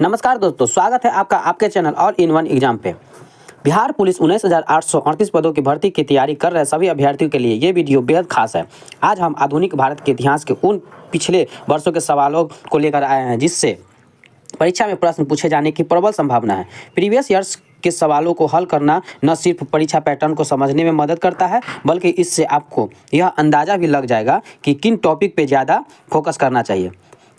नमस्कार दोस्तों, स्वागत है आपका आपके channel all in one exam पे। बिहार पुलिस 19,838 पदों की भर्ती की तैयारी कर रहे सभी अभ्यर्थियों के लिए ये वीडियो बेहद खास है। आज हम आधुनिक भारत के इतिहास के उन पिछले वर्षों के सवालों को लेकर आए हैं जिससे परीक्षा में प्रश्न पूछे जाने की प्रबल संभावना है। प्रीवियस ईयर्स के सवालों को हल करना न सिर्फ परीक्षा पैटर्न को समझने में मदद करता है, बल्कि इससे आपको यह अंदाज़ा भी लग जाएगा कि किन टॉपिक पे ज़्यादा फोकस करना चाहिए।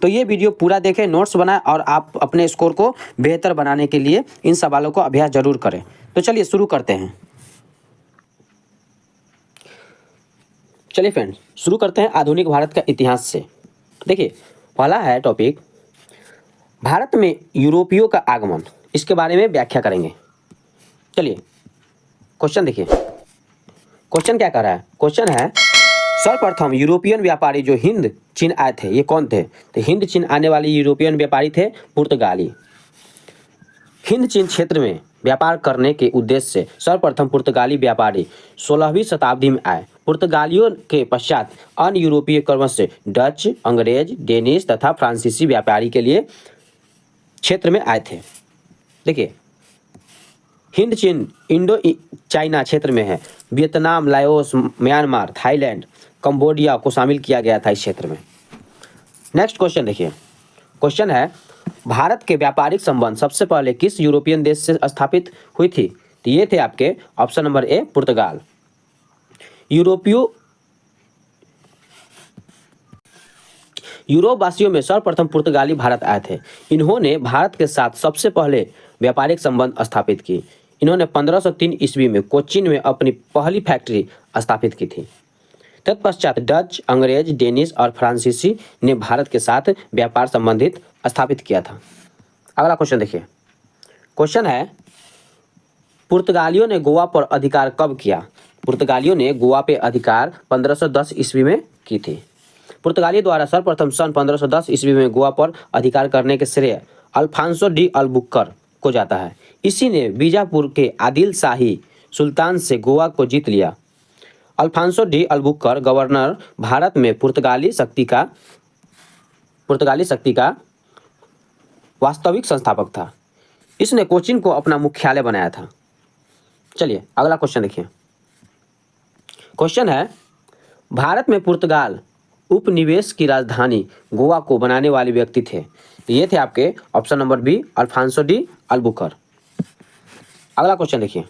तो ये वीडियो पूरा देखें, नोट्स बनाएं और आप अपने स्कोर को बेहतर बनाने के लिए इन सवालों को अभ्यास जरूर करें। तो चलिए शुरू करते हैं। चलिए फ्रेंड्स, शुरू करते हैं आधुनिक भारत का इतिहास से। देखिए, पहला है टॉपिक भारत में यूरोपियों का आगमन। इसके बारे में व्याख्या करेंगे। चलिए क्वेश्चन देखिए, क्वेश्चन क्या कर रहा है। क्वेश्चन है सर्वप्रथम यूरोपियन व्यापारी जो हिंद चीन आए थे, ये कौन थे। तो हिंद चीन आने वाले यूरोपियन व्यापारी थे पुर्तगाली। हिंद चीन क्षेत्र में व्यापार करने के उद्देश्य से सर्वप्रथम पुर्तगाली व्यापारी 16वीं शताब्दी में आए। पुर्तगालियों के पश्चात अन्य यूरोपीय क्रमश से डच, अंग्रेज, डेनिश तथा फ्रांसीसी व्यापारी के लिए क्षेत्र में आए थे। देखिए, हिंद चीन इंडो चाइना क्षेत्र में है। Vietnam, Laos, Myanmar, Thailand, Cambodia को शामिल किया गया था इस क्षेत्र में। नेक्स्ट क्वेश्चन देखिए, क्वेश्चन है भारत के व्यापारिक संबंध सबसे पहले किस यूरोपियन देश से स्थापित हुई थी। तो ये थे आपके ऑप्शन नंबर ए पुर्तगाल। यूरोपवासियों में सर्वप्रथम पुर्तगाली भारत आए थे। इन्होंने भारत के साथ सबसे पहले व्यापारिक संबंध स्थापित की। इन्होंने 1503 ईस्वी में कोचीन में अपनी पहली फैक्ट्री स्थापित की थी। तत्पश्चात डच, अंग्रेज, डेनिश और फ्रांसीसी ने भारत के साथ व्यापार संबंधित स्थापित किया था। अगला क्वेश्चन देखिए, क्वेश्चन है पुर्तगालियों ने गोवा पर अधिकार कब किया। पुर्तगालियों ने गोवा पे अधिकार 1510 ईस्वी में की थी। पुर्तगालियों द्वारा सर्वप्रथम सन 1510 ईस्वी में गोवा पर अधिकार करने के श्रेय अल्फांसो डी अल्बुकर को जाता है। इसी ने बीजापुर के आदिल शाही सुल्तान से गोवा को जीत लिया। Alfonso de Albuquerque governor Bharat में पुर्तगाली शक्ति का वास्तविक संस्थापक था। इसने कोचीन को अपना मुख्यालय बनाया था। चलिए अगला क्वेश्चन देखिए, क्वेश्चन है भारत में पुर्तगाल उपनिवेश की राजधानी गोवा को बनाने वाले व्यक्ति थे। ये थे आपके option number B Alfonso de Albuquerque. अगला क्वेश्चन देखिए,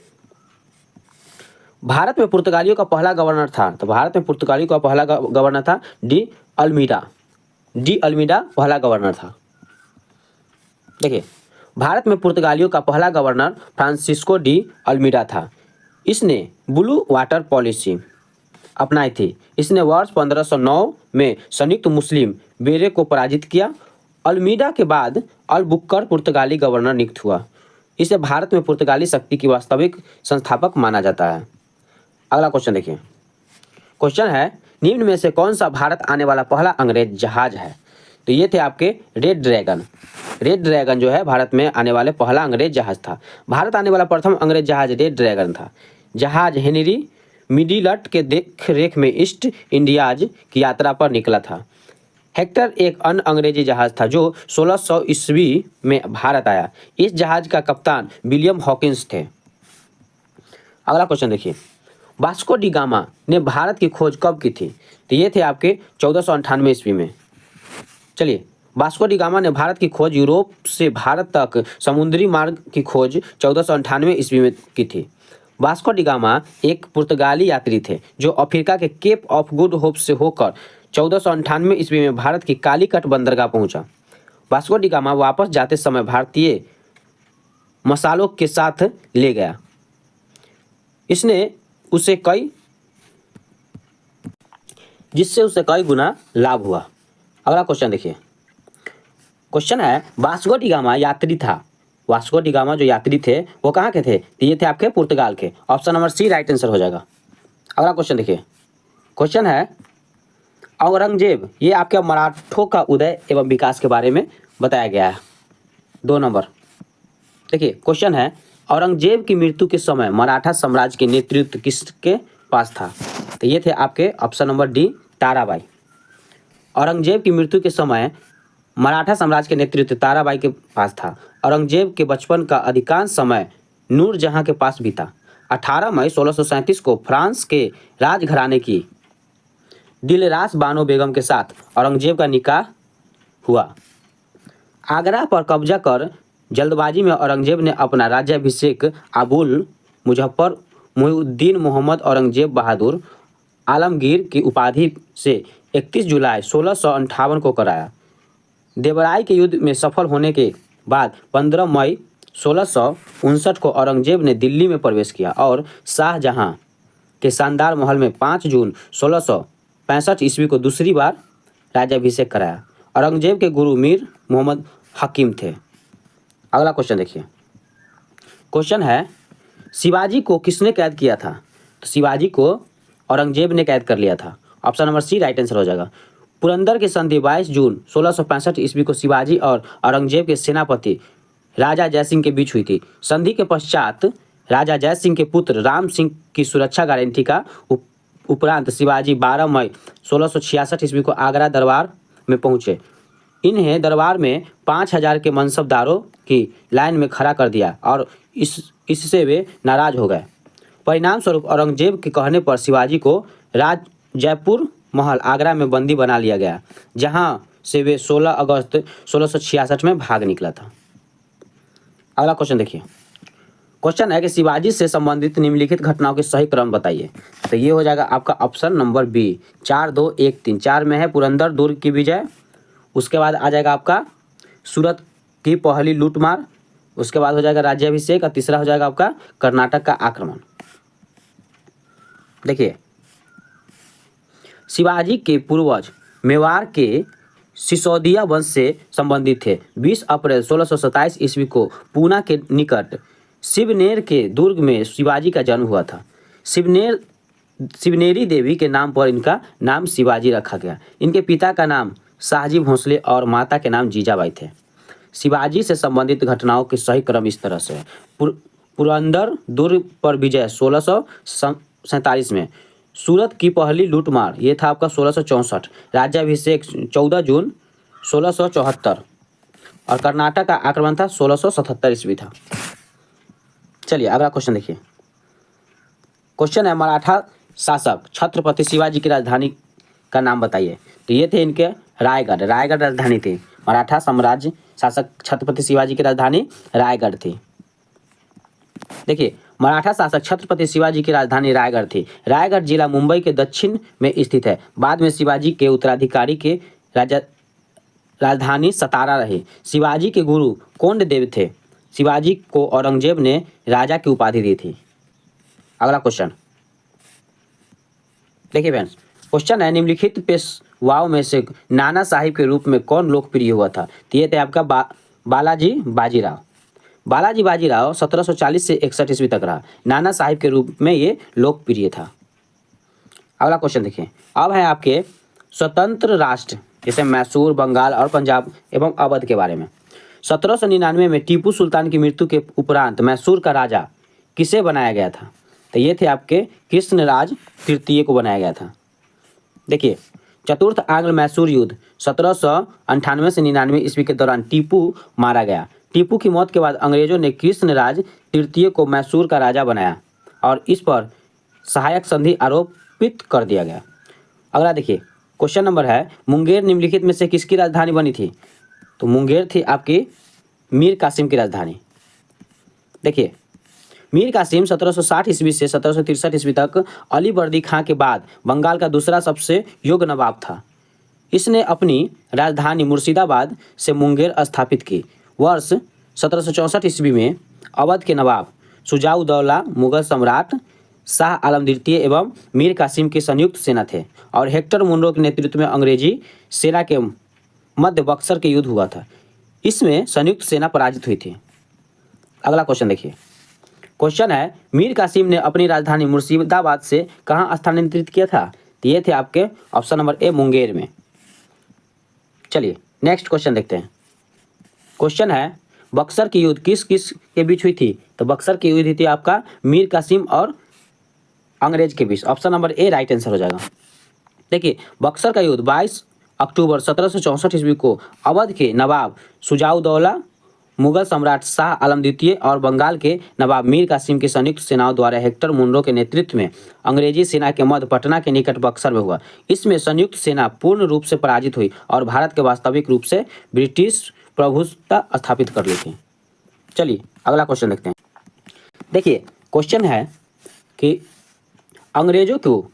भारत में पुर्तगालियों का पहला गवर्नर था। तो भारत में पुर्तगालियों का पहला गवर्नर था डी अल्मीडा पहला गवर्नर था। देखिए, भारत में पुर्तगालियों का पहला गवर्नर फ्रांसिस्को डी अल्मीडा था। इसने ब्लू वाटर पॉलिसी अपनाई थी। इसने वर्ष 1509 में संयुक्त मुस्लिम बेरे को पराजित किया। अल्मीडा के बाद अल्बुकर पुर्तगाली गवर्नर नियुक्त हुआ। इसे भारत में पुर्तगाली शक्ति की वास्तविक संस्थापक माना जाता है। अगला क्वेश्चन देखिए, क्वेश्चन है निम्न में से कौन सा भारत आने वाला पहला अंग्रेज जहाज है। तो ये थे आपके रेड ड्रैगन जो है भारत में आने वाले पहला अंग्रेज जहाज था। भारत आने वाला प्रथम अंग्रेज जहाज रेड ड्रैगन था। जहाज हेनरी मिडिलट के देख रेख में ईस्ट इंडियाज की यात्रा पर निकला था। हेक्टर एक अन्य अंग्रेजी जहाज था जो 1600 ईस्वी में भारत आया। इस जहाज का कप्तान विलियम हॉकिंस थे। अगला क्वेश्चन देखिए, वास्को डी गामा ने भारत की खोज कब की थी। तो ये थे आपके 1498 ईस्वी में। चलिए, वास्को डी गामा ने भारत की खोज यूरोप से भारत तक समुद्री मार्ग की खोज 1498 ईस्वी में की थी। वास्को डी गामा एक पुर्तगाली यात्री थे जो अफ्रीका के केप ऑफ गुड होप से होकर 1498 ईस्वी में भारत की कालीकट बंदरगाह पहुंचा। वास्को डी गामा वापस जाते समय भारतीय मसालों के साथ ले गया। जिससे उसे कई गुना लाभ हुआ। अगला क्वेश्चन देखिए, क्वेश्चन है वास्को डी गामा यात्री था। वास्को डी गामा जो यात्री थे वो कहाँ के थे। तो ये थे आपके पुर्तगाल के। Option number C right answer हो जाएगा। अगला क्वेश्चन देखिए, क्वेश्चन है औरंगजेब, ये आपके मराठों का उदय एवं विकास के बारे में बताया गया है। 2 नंबर देखिए, क्वेश्चन है औरंगजेब की मृत्यु के समय मराठा साम्राज्य के नेतृत्व किसके पास था। तो ये थे आपके option number D Tarabai. Aurangzeb की मृत्यु के समय मराठा साम्राज्य के नेतृत्व ताराबाई के पास था। औरंगजेब के बचपन का अधिकांश समय नूरजहां के पास बीता। 18 मई 1637 को फ्रांस के राजघराने की दिलरास बानो बेगम के साथ औरंगजेब का निकाह हुआ। आगरा पर कब्जा कर जल्दबाजी में औरंगजेब ने अपना राज्याभिषेक अबुल मुजफ्फर मुहिउद्दीन मोहम्मद औरंगजेब बहादुर आलमगीर की उपाधि से 31 जुलाई 1658 को कराया। देवराई के युद्ध में सफल होने के बाद 15 मई 1659 को औरंगजेब ने दिल्ली में प्रवेश किया और शाहजहां के शानदार महल में 5 जून 1665 ईस्वी को दूसरी बार राज्याभिषेक कराया। औरंगजेब के गुरु मीर मोहम्मद हकीम थे। अगला क्वेश्चन देखिए। क्वेश्चन है, शिवाजी को किसने कैद किया था? तो शिवाजी को औरंगजेब ने कैद कर लिया था। Option number C right answer हो जाएगा। पुरंदर की संधि 22 जून 1665 ईस्वी को शिवाजी और औरंगजेब के सेनापति राजा जयसिंह के बीच हुई थी। संधि के पश्चात राजा जयसिंह के पुत्र राम सिंह की सुरक्षा गारंटी का उपरांत शिवाजी 12 मई 1666 ईस्वी को आगरा दरबार में पहुंचे। इन्हें दरबार में 5000 के मनसबदारों की लाइन में खड़ा कर दिया और इससे वे नाराज हो गए। परिणाम स्वरूप औरंगजेब के कहने पर शिवाजी को राज जयपुर महल आगरा में बंदी बना लिया गया, जहां से वे 16 अगस्त 1666 में भाग निकला था। अगला क्वेश्चन देखिए। क्वेश्चन है कि शिवाजी से संबंधित निम्नलिखित घटनाओं के सही क्रम बताइए। तो ये हो जाएगा आपका ऑप्शन नंबर बी 4 2 1 3। 4 में है पुरंदर दुर्ग की विजय, उसके बाद आ जाएगा आपका सूरत की पहली लूटमार, उसके बाद हो जाएगा राज्याभिषेक और तीसरा हो जाएगा आपका कर्नाटक का आक्रमण। देखिए, शिवाजी के पूर्वज मेवाड़ के सिसोदिया वंश से संबंधित थे। 20 अप्रैल 1627 ईस्वी को पूना के निकट शिवनेर के दुर्ग में शिवाजी का जन्म हुआ था। शिवनेरी देवी के नाम पर इनका नाम शिवाजी रखा गया। इनके पिता का नाम शाहजी भोंसले और माता के नाम जीजाबाई थे। शिवाजी से संबंधित घटनाओं के सही क्रम इस तरह से है। पुरंदर दुर्ग पर विजय 1647 में, सूरत की पहली लूटमार ये था आपका 1664, राज्याभिषेक 14 जून 1674 और कर्नाटक का आक्रमण था 1677 ईस्वी था। चलिए अगला क्वेश्चन देखिए। क्वेश्चन है, मराठा शासक छत्रपति शिवाजी की राजधानी का नाम बताइए। तो ये थे इनके रायगढ़ राजधानी थी। मराठा साम्राज्य शासक छत्रपति शिवाजी की राजधानी रायगढ़ थी। देखिए, मराठा शासक छत्रपति शिवाजी की राजधानी रायगढ़ थी। रायगढ़ जिला मुंबई के दक्षिण में स्थित है। बाद में शिवाजी के उत्तराधिकारी के राजधानी सतारा रही। शिवाजी के गुरु कोंडदेव थे। शिवाजी को औरंगजेब ने राजा की उपाधि दी थी। अगला क्वेश्चन देखिए फ्रेंड्स। क्वेश्चन है, निम्नलिखित पेशवाओं में से नाना साहिब के रूप में कौन लोकप्रिय हुआ था? तो ये थे आपका बालाजी बाजीराव। बालाजी बाजीराव 1740 से 61 ईस्वी तक रहा। नाना साहिब के रूप में ये लोकप्रिय था। अगला क्वेश्चन देखिए। अब है आपके स्वतंत्र राष्ट्र जैसे मैसूर, बंगाल और पंजाब एवं अवध के बारे में। 1799 में टीपू सुल्तान की मृत्यु के उपरांत मैसूर का राजा किसे बनाया गया था? तो ये थे आपके कृष्णराज तृतीय को बनाया गया था। देखिए, चतुर्थ आंग्ल मैसूर युद्ध 1798 से 99 ईस्वी के दौरान टीपू मारा गया। टीपू की मौत के बाद अंग्रेजों ने कृष्णराज तृतीय को मैसूर का राजा बनाया और इस पर सहायक संधि आरोपित कर दिया गया। अगला देखिए, क्वेश्चन नंबर है, मुंगेर निम्नलिखित में से किसकी राजधानी बनी थी? तो मुंगेर थी आपकी मीर कासिम की राजधानी। देखिए, मीर कासिम 1760 ईस्वी से 1763 ईस्वी तक अलीवर्दी खां के बाद बंगाल का दूसरा सबसे योग्य नवाब था। इसने अपनी राजधानी मुर्शिदाबाद से मुंगेर स्थापित की। वर्ष 1764 ईस्वी में अवध के नवाब शुजाउद्दौला मुगल सम्राट शाह आलम द्वितीय एवं मीर कासिम की संयुक्त सेना थे और हेक्टर मुनरो के नेतृत्व में अंग्रेजी सेना के मध्य बक्सर के युद्ध हुआ था। इसमें संयुक्त सेना पराजित हुई थी। अगला क्वेश्चन देखिए। क्वेश्चन है, मीर कासिम ने अपनी राजधानी मुर्शिदाबाद से कहाँ स्थानांतरित किया था? तो ये थे आपके ऑप्शन नंबर ए मुंगेर में। चलिए नेक्स्ट क्वेश्चन देखते हैं। क्वेश्चन है, बक्सर की युद्ध किस किस के बीच हुई थी? तो बक्सर की युद्ध हुई थी आपका मीर कासिम और अंग्रेज के बीच। Option number A right answer हो जाएगा। देखिए, बक्सर का युद्ध 22 अक्टूबर 1764 ईस्वी को अवध के नवाब शुजाउद्दौला, मुगल सम्राट शाह आलम द्वितीय और बंगाल के नवाब मीर कासिम की संयुक्त सेनाओं द्वारा हेक्टर मुनरो के नेतृत्व में अंग्रेजी सेना के मध्य पटना के निकट बक्सर में हुआ। इसमें संयुक्त सेना पूर्ण रूप से पराजित हुई और भारत के वास्तविक रूप से ब्रिटिश प्रभुत्व स्थापित कर ली थी। चलिए अगला क्वेश्चन देखते हैं। देखिए क्वेश्चन है कि अंग्रेजों को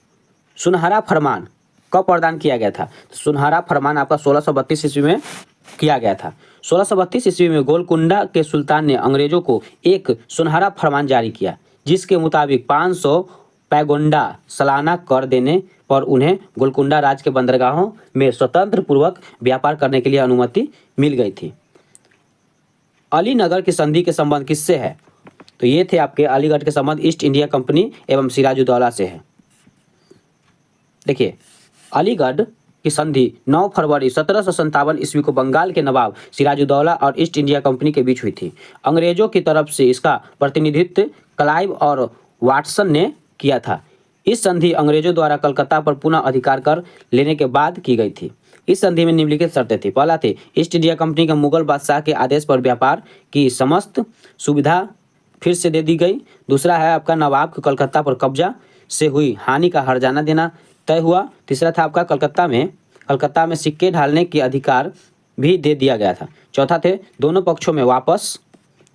सुनहरा फरमान कब प्रदान किया गया था। तो सुनहरा फरमान आपका 1632 ईस्वी में किया गया था। 1632 ईस्वी में गोलकुंडा के सुल्तान ने अंग्रेजों को एक सुनहरा फरमान जारी किया, जिसके मुताबिक 500 पैगोंडा सालाना कर देने पर उन्हें गोलकुंडा राज्य के बंदरगाहों में स्वतंत्र पूर्वक व्यापार करने के लिए अनुमति मिल गई थी। अलीनगर की संधि के संबंध किससे है। तो ये थे आपके अलीगढ़ के संबंध ईस्ट इंडिया कंपनी एवं सिराजुद्दौला से है। देखिए अलीगढ़ की संधि 9 फरवरी 1757 ईस्वी को बंगाल के नवाब सिराजुद्दौला और ईस्ट इंडिया कंपनी के बीच हुई थी। अंग्रेजों की तरफ से इसका प्रतिनिधित्व क्लाइव और वाटसन ने किया था। इस संधि अंग्रेजों द्वारा कलकत्ता पर पुनः अधिकार कर लेने के बाद की गई थी। इस संधि में निम्नलिखित शर्तें थी। पहला थी ईस्ट इंडिया कंपनी के मुगल बादशाह के आदेश पर व्यापार की समस्त सुविधा फिर से दे दी गई। दूसरा है आपका नवाब को कलकत्ता पर कब्जा से हुई हानि का हर्जाना देना तय हुआ। तीसरा था आपका कलकत्ता में सिक्के ढालने के अधिकार भी दे दिया गया था। चौथा थे दोनों पक्षों में वापस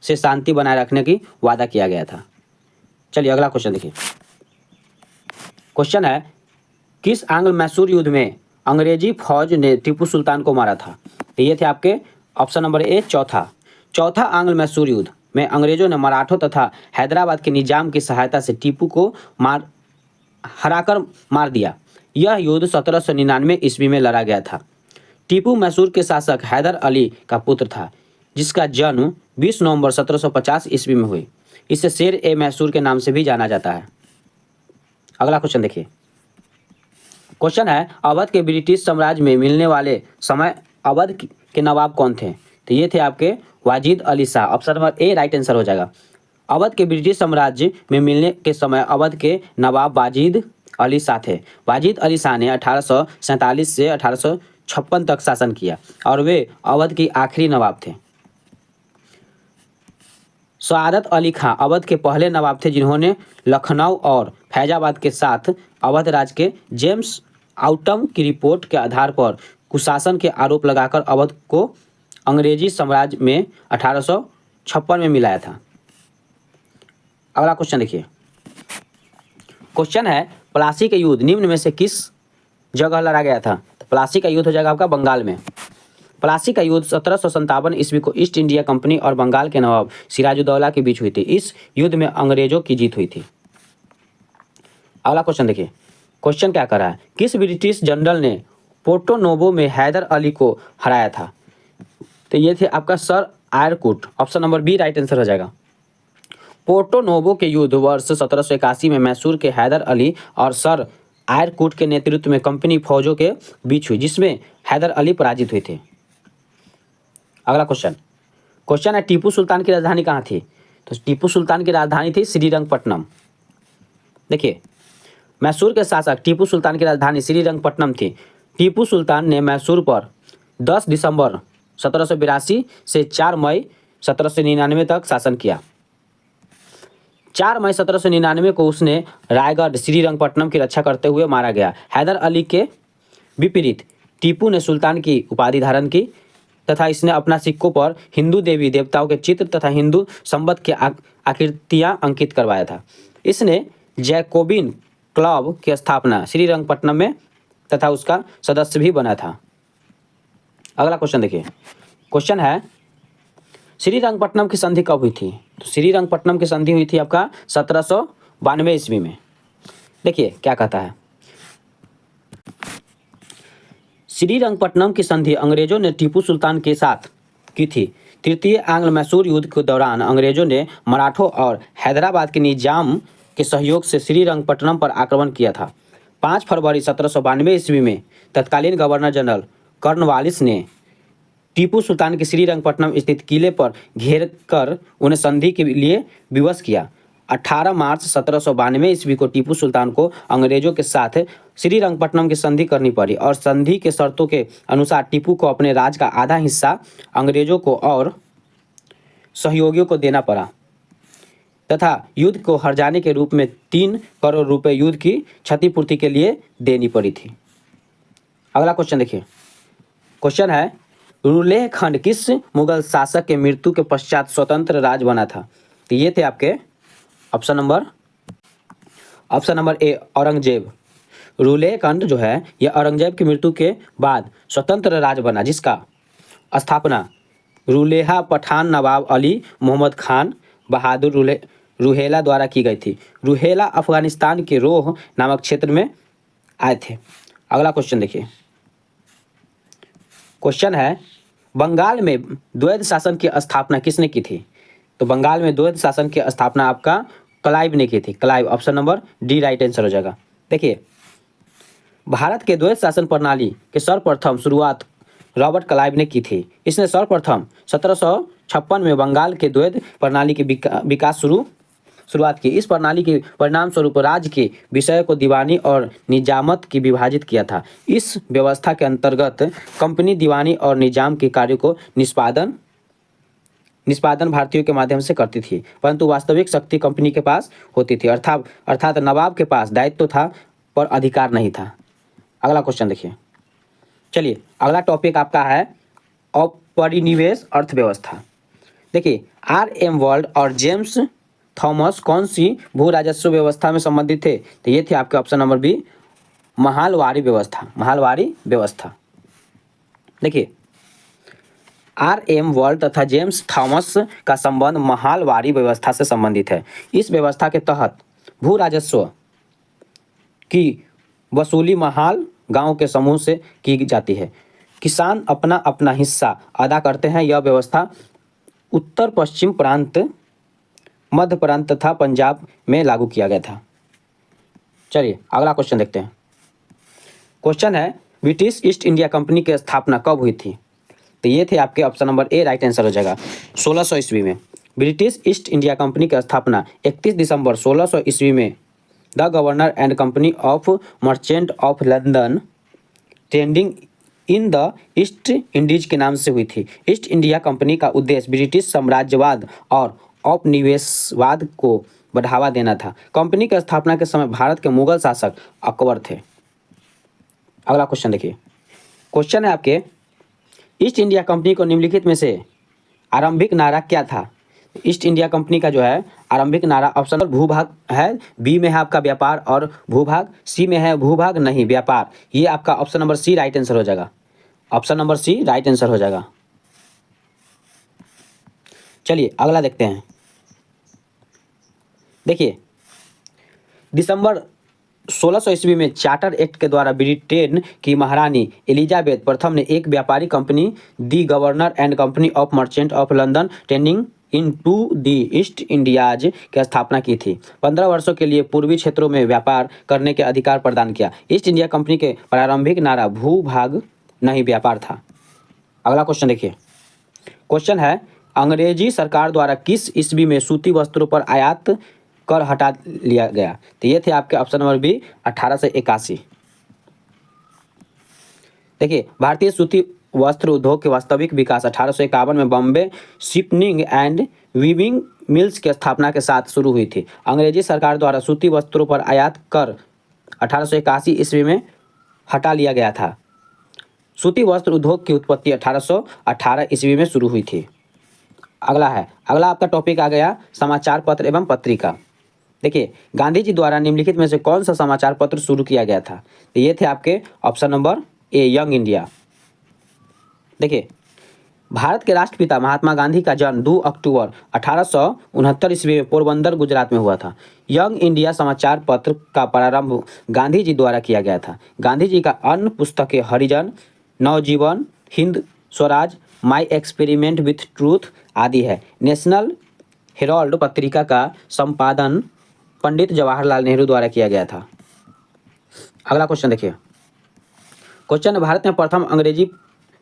से शांति बनाए रखने की वादा किया गया था। चलिए अगला क्वेश्चन देखिए। क्वेश्चन है किस आंग्ल मैसूर युद्ध में अंग्रेजी फौज ने टीपू सुल्तान को मारा था। तो ये थे आपके ऑप्शन नंबर ए चौथा आंग्ल मैसूर युद्ध में अंग्रेजों ने मराठों तथा हैदराबाद के निजाम की सहायता से टीपू को हराकर मार दिया। यह युद्ध 1799 ईस्वी में लड़ा गया था। टीपू मैसूर के शासक हैदर अली का पुत्र था, जिसका जन्म 20 नवंबर 1750 ईस्वी में हुई। इसे शेर ए मैसूर के नाम से भी जाना जाता है। अगला क्वेश्चन देखिए। क्वेश्चन है अवध के ब्रिटिश साम्राज्य में मिलने वाले समय अवध के नवाब कौन थे। तो ये थे आपके Wajid Ali Shah. Option number A right answer हो जाएगा। अवध के ब्रिटिश साम्राज्य में मिलने के समय अवध के नवाब वाजिद अली शाह थे। वाजिद अली शाह ने 1847 से 1856 तक शासन किया और वे अवध के आखिरी नवाब थे। सआदत अली खां अवध के पहले नवाब थे, जिन्होंने लखनऊ और फैजाबाद के साथ अवध राज्य के जेम्स आउटम की रिपोर्ट के आधार पर कुशासन के आरोप लगाकर अवध को अंग्रेजी साम्राज्य में 1856 में मिलाया था। अगला क्वेश्चन देखिए। क्वेश्चन है प्लासी का युद्ध निम्न में से किस जगह लड़ा गया था। तो प्लासी का युद्ध हो जाएगा आपका बंगाल में। प्लासी का युद्ध 1757 ईस्वी को ईस्ट इंडिया कंपनी और बंगाल के नवाब सिराजुद्दौला के बीच हुई थी। इस युद्ध में अंग्रेजों की जीत हुई थी। अगला क्वेश्चन देखिए। क्वेश्चन क्या कर रहा है किस ब्रिटिश जनरल ने पोर्टो नोवो में हैदर अली को हराया था। तो ये थे आपका sir Eyre Coote. Option number B right answer हो जाएगा। पोर्टो नोवो के युद्ध वर्ष 1781 में मैसूर के हैदर अली और सर आयरकुट के नेतृत्व में कंपनी फौजों के बीच हुई, जिसमें हैदर अली पराजित हुए थे। अगला क्वेश्चन है टीपू सुल्तान की राजधानी कहाँ थी। तो टीपू सुल्तान की राजधानी थी श्रीरंगपट्टनम। देखिए मैसूर के शासक टीपू सुल्तान की राजधानी श्रीरंगपट्टनम थी। टीपू सुल्तान ने मैसूर पर 10 दिसंबर 1782 से 4 मई 1799 तक शासन किया। 4 मई 1799 को उसने रायगढ़ श्रीरंगपट्टनम की रक्षा करते हुए मारा गया। हैदर अली के विपरीत टीपू ने सुल्तान की उपाधि धारण की तथा इसने अपना सिक्कों पर हिंदू देवी देवताओं के चित्र तथा हिंदू संबत की आकृतियां अंकित करवाया था। इसने जैकोबिन क्लब की स्थापना श्रीरंगपट्टनम में तथा उसका सदस्य भी बना था। अगला क्वेश्चन देखिए। क्वेश्चन है श्रीरंगपट्टनम की संधि कब हुई थी। तो श्रीरंगपट्टनम की संधि हुई थी आपका 1792 ईस्वी में। देखिए क्या कहता है। श्रीरंगपट्टनम की संधि अंग्रेजों ने टीपू सुल्तान के साथ की थी। तृतीय आंग्ल मैसूर युद्ध के दौरान अंग्रेजों ने मराठों और हैदराबाद के निजाम के सहयोग से श्रीरंगपट्टनम पर आक्रमण किया था। 5 फरवरी 1792 ईस्वी में तत्कालीन गवर्नर जनरल कॉर्नवालिस ने टीपू सुल्तान के श्रीरंगपट्टनम स्थित किले पर घेर कर उन्हें संधि के लिए विवश किया। 18 मार्च 1792 ईस्वी को टीपू सुल्तान को अंग्रेजों के साथ श्रीरंगपट्टनम की संधि करनी पड़ी और संधि के शर्तों के अनुसार टीपू को अपने राज का आधा हिस्सा अंग्रेजों को और सहयोगियों को देना पड़ा तथा युद्ध को हर जाने के रूप में 3 करोड़ रुपए युद्ध की क्षतिपूर्ति के लिए देनी पड़ी थी। अगला क्वेश्चन देखिए। क्वेश्चन है, रुहेलखंड किस मुगल शासक के मृत्यु के पश्चात स्वतंत्र राज्य बना था? तो ये थे आपके ऑप्शन नंबर ए औरंगजेब। रुहेलखंड जो है यह औरंगजेब की मृत्यु के बाद स्वतंत्र राज्य बना, जिसका स्थापना रुलेहा पठान नवाब अली मोहम्मद खान बहादुर रुहेला द्वारा की गई थी। रुहेला अफगानिस्तान के रोह नामक क्षेत्र में आए थे। अगला क्वेश्चन देखिए। क्वेश्चन है, बंगाल में द्वैध शासन की स्थापना किसने की थी? तो बंगाल में द्वैध शासन की स्थापना आपका क्लाइव ने की थी। Clive, option number D right answer हो जाएगा। देखिए, भारत के द्वैध शासन प्रणाली के सर्वप्रथम शुरुआत रॉबर्ट क्लाइव ने की थी। इसने सर्वप्रथम 1756 में बंगाल के द्वैध प्रणाली की विकास शुरुआत की। इस प्रणाली के परिणाम स्वरूप राज्य के विषय को दीवानी और निजामत की विभाजित किया था। इस व्यवस्था के अंतर्गत कंपनी दीवानी और निजाम के कार्यों को निष्पादन भारतीयों के माध्यम से करती थी, परंतु वास्तविक शक्ति कंपनी के पास होती थी, अर्थात नवाब के पास दायित्व था पर अधिकार नहीं था। अगला क्वेश्चन देखिए। चलिए, अगला टॉपिक आपका है औपनिवेश अर्थव्यवस्था। देखिए, R.M. वर्ल्ड और जेम्स थॉमस कौन सी भू राजस्व व्यवस्था में संबंधित थे? तो ये थे आपके ऑप्शन नंबर बी महालवारी व्यवस्था। देखिए, R.M. वर्ल्ड तथा जेम्स थॉमस का संबंध महालवारी व्यवस्था से संबंधित है। इस व्यवस्था के तहत भू राजस्व की वसूली महाल गांव के समूह से की जाती है। किसान अपना अपना हिस्सा अदा करते हैं। यह व्यवस्था उत्तर पश्चिम प्रांत, मध्य प्रांत तथा पंजाब में लागू किया गया था। चलिए, अगला क्वेश्चन देखते हैं। क्वेश्चन है, ब्रिटिश ईस्ट इंडिया कंपनी की स्थापना कब हुई थी? तो ये थे आपके option number A right answer हो जाएगा 1600 ईस्वी में। ब्रिटिश ईस्ट इंडिया कंपनी की स्थापना 31 दिसंबर 1600 ईस्वी में the governor and company of merchant of London trading in the east Indies के नाम से हुई थी। ईस्ट इंडिया कंपनी का उद्देश्य ब्रिटिश साम्राज्यवाद और औपनिवेशवाद को बढ़ावा देना था। कंपनी की स्थापना के समय भारत के मुगल शासक अकबर थे। अगला क्वेश्चन देखिए। क्वेश्चन है आपके, ईस्ट इंडिया कंपनी को निम्नलिखित में से आरंभिक नारा क्या था? ईस्ट इंडिया कंपनी का जो है आरंभिक नारा ऑप्शन भूभाग है, बी में है आपका व्यापार और भूभाग, सी में है भूभाग नहीं व्यापार। ये आपका option number C right answer हो जाएगा। Option number C right answer हो जाएगा। चलिए, अगला देखते हैं। देखिए, दिसंबर 1600 ईस्वी में चार्टर एक्ट के द्वारा ब्रिटेन की महारानी एलिजाबेथ प्रथम ने एक व्यापारी company the governor and company of merchant of London trading into the East Indies की स्थापना की थी। 15 वर्षों के लिए पूर्वी क्षेत्रों में व्यापार करने के अधिकार प्रदान किया। ईस्ट इंडिया कंपनी के प्रारंभिक नारा भूभाग नहीं व्यापार था। अगला क्वेश्चन देखिए। क्वेश्चन है, अंग्रेजी सरकार द्वारा किस ईस्वी में सूती वस्त्रों पर आयात कर हटा लिया गया? तो ये थे आपके ऑप्शन नंबर बी 1881। देखिए, भारतीय सूती वस्त्र उद्योग के वास्तविक विकास 1851 में बॉम्बे शिपनिंग एंड वीविंग मिल्स की स्थापना के साथ शुरू हुई थी। अंग्रेजी सरकार द्वारा सूती वस्त्रों पर आयात कर 1881 ईस्वी में हटा लिया गया था। सूती वस्त्र उद्योग की उत्पत्ति 1818 ईस्वी में शुरू हुई थी। अगला आपका टॉपिक आ गया समाचार पत्र एवं पत्रिका। देखिए, गांधी जी द्वारा निम्नलिखित में से कौन सा समाचार पत्र शुरू किया गया था? तो ये थे आपके option number a young India. देखिए, भारत के राष्ट्रपिता महात्मा गांधी का जन्म 2 अक्टूबर 1869 ईस्वी में पोरबंदर गुजरात में हुआ था। यंग इंडिया समाचार पत्र का प्रारंभ गांधी जी द्वारा किया गया था। गांधी जी का अन्य पुस्तकें Harijan, Navjivan, Hind Swaraj, my experiment with truth आदि है। नेशनल हेराल्ड पत्रिका का संपादन पंडित जवाहरलाल नेहरू द्वारा किया गया था। अगला क्वेश्चन देखिए। क्वेश्चन, भारत में प्रथम अंग्रेजी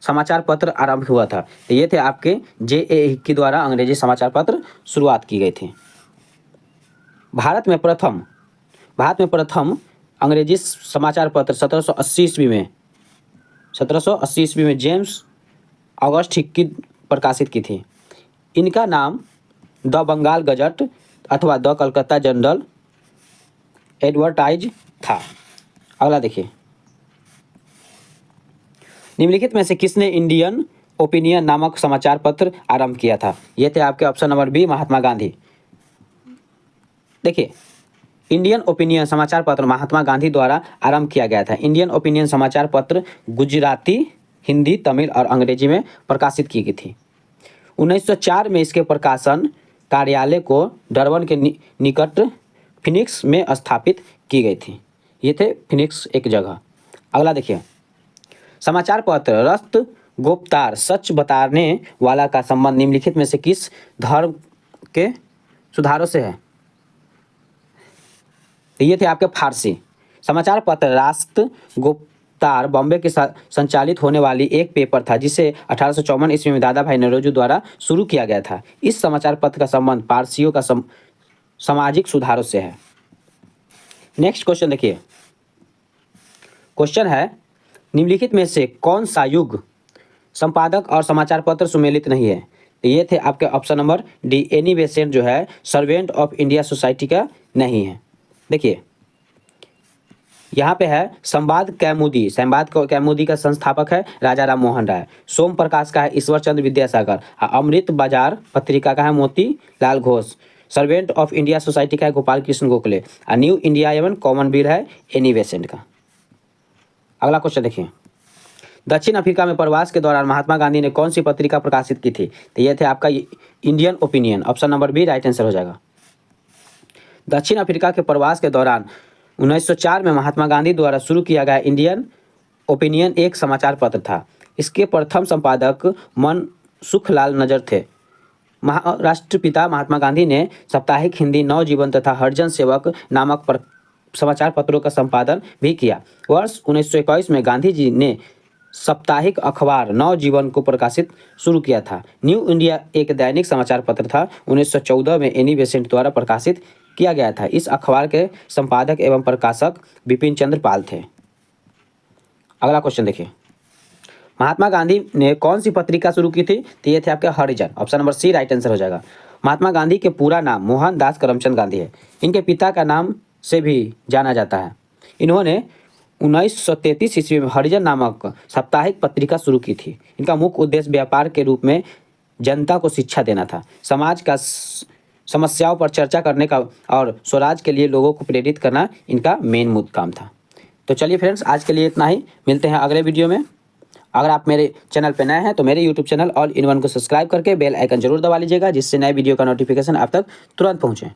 समाचार पत्र आरंभ हुआ था। तो ये थे आपके J.A. हिक्की द्वारा अंग्रेजी समाचार पत्र शुरुआत की गई थी। भारत में प्रथम अंग्रेजी समाचार पत्र 1780 ईस्वी में जेम्स ऑगस्ट हिक्की प्रकाशित की थी। इनका नाम द बंगाल गजट अथवा द कलकत्ता जनरल एडवर्टाइज था। अगला देखिए, निम्नलिखित में से किसने इंडियन ओपिनियन नामक समाचार पत्र आरंभ किया था? ये थे आपके option number B, Mahatma Gandhi. देखिए, इंडियन ओपिनियन समाचार पत्र महात्मा गांधी द्वारा आरंभ किया गया था। इंडियन ओपिनियन समाचार पत्र गुजराती, हिंदी, तमिल और अंग्रेजी में प्रकाशित की गई थी। 1904 में इसके प्रकाशन कार्यालय को डरबन के निकट फिनिक्स में स्थापित की गई थी। ये थे फिनिक्स एक जगह। अगला देखिए, समाचार पत्र रस्त गोपतार सच बताने वाला का संबंध निम्नलिखित में से किस धर्म के सुधारों से है? ये थे आपके फारसी। समाचार पत्र रास्त गोपतार बॉम्बे के संचालित होने वाली एक पेपर था जिसे 1854 ईस्वी में दादा भाई नौरोजी द्वारा शुरू किया गया था। इस समाचार पत्र का संबंध पारसियों का सामाजिक सुधारों से है। नेक्स्ट क्वेश्चन देखिए, क्वेश्चन है निम्नलिखित में से कौन सा युग संपादक और समाचार पत्र सुमेलित नहीं है? तो ये थे आपके option number D, Annie Besant जो है सर्वेंट ऑफ इंडिया सोसाइटी का नहीं है। देखिए, यहाँ पे है संवाद कैमुदी का संस्थापक है राजा राम मोहन राय। सोम प्रकाश का है ईश्वर चंद्र विद्यासागर। अमृत बाजार पत्रिका का है Moti Lal Ghosh. Servant of India society का है गोपाल कृष्ण गोखले। न्यू इंडिया एवं कॉमनवेल्थ है एनी बेसेंट का। अगला क्वेश्चन देखिए, दक्षिण अफ्रीका में प्रवास के दौरान महात्मा गांधी ने कौन सी पत्रिका प्रकाशित की थी? तो ये थे आपका Indian opinion. Option number B right answer हो जाएगा। दक्षिण अफ्रीका के प्रवास के दौरान 1904 में महात्मा गांधी द्वारा शुरू किया गया इंडियन ओपिनियन एक समाचार पत्र था। इसके प्रथम संपादक मनसुखलाल नजर थे। राष्ट्रपिता महात्मा गांधी ने साप्ताहिक हिंदी नवजीवन तथा हरिजन सेवक नामक समाचार पत्रों का संपादन भी किया। वर्ष 1921 में गांधी जी ने साप्ताहिक अखबार नवजीवन को प्रकाशित शुरू किया था। न्यू इंडिया एक दैनिक समाचार पत्र था। 1914 में एनी बेसेंट द्वारा प्रकाशित किया गया था। इस अखबार के संपादक एवं प्रकाशक बिपिन चंद्र पाल थे। अगला क्वेश्चन देखिए, महात्मा गांधी ने कौन सी पत्रिका शुरू की थी? तो ये थे आपके Harijan. Option number C right answer हो जाएगा। महात्मा गांधी के पूरा नाम मोहनदास करमचंद गांधी है। इनके पिता का नाम से भी जाना जाता है। इन्होंने 1933 ईस्वी में हरिजन नामक साप्ताहिक पत्रिका शुरू की थी। इनका मुख्य उद्देश्य व्यापार के रूप में जनता को शिक्षा देना था। समाज का समस्याओं पर चर्चा करने का और स्वराज के लिए लोगों को प्रेरित करना इनका मेन मुख्य काम था। तो चलिए फ्रेंड्स, आज के लिए इतना ही। मिलते हैं अगले वीडियो में। अगर आप मेरे चैनल पर नए हैं तो मेरे YouTube channel all in one को सब्सक्राइब करके बेल आइकन जरूर दबा लीजिएगा, जिससे नए वीडियो का नोटिफिकेशन आप तक तुरंत पहुँचे।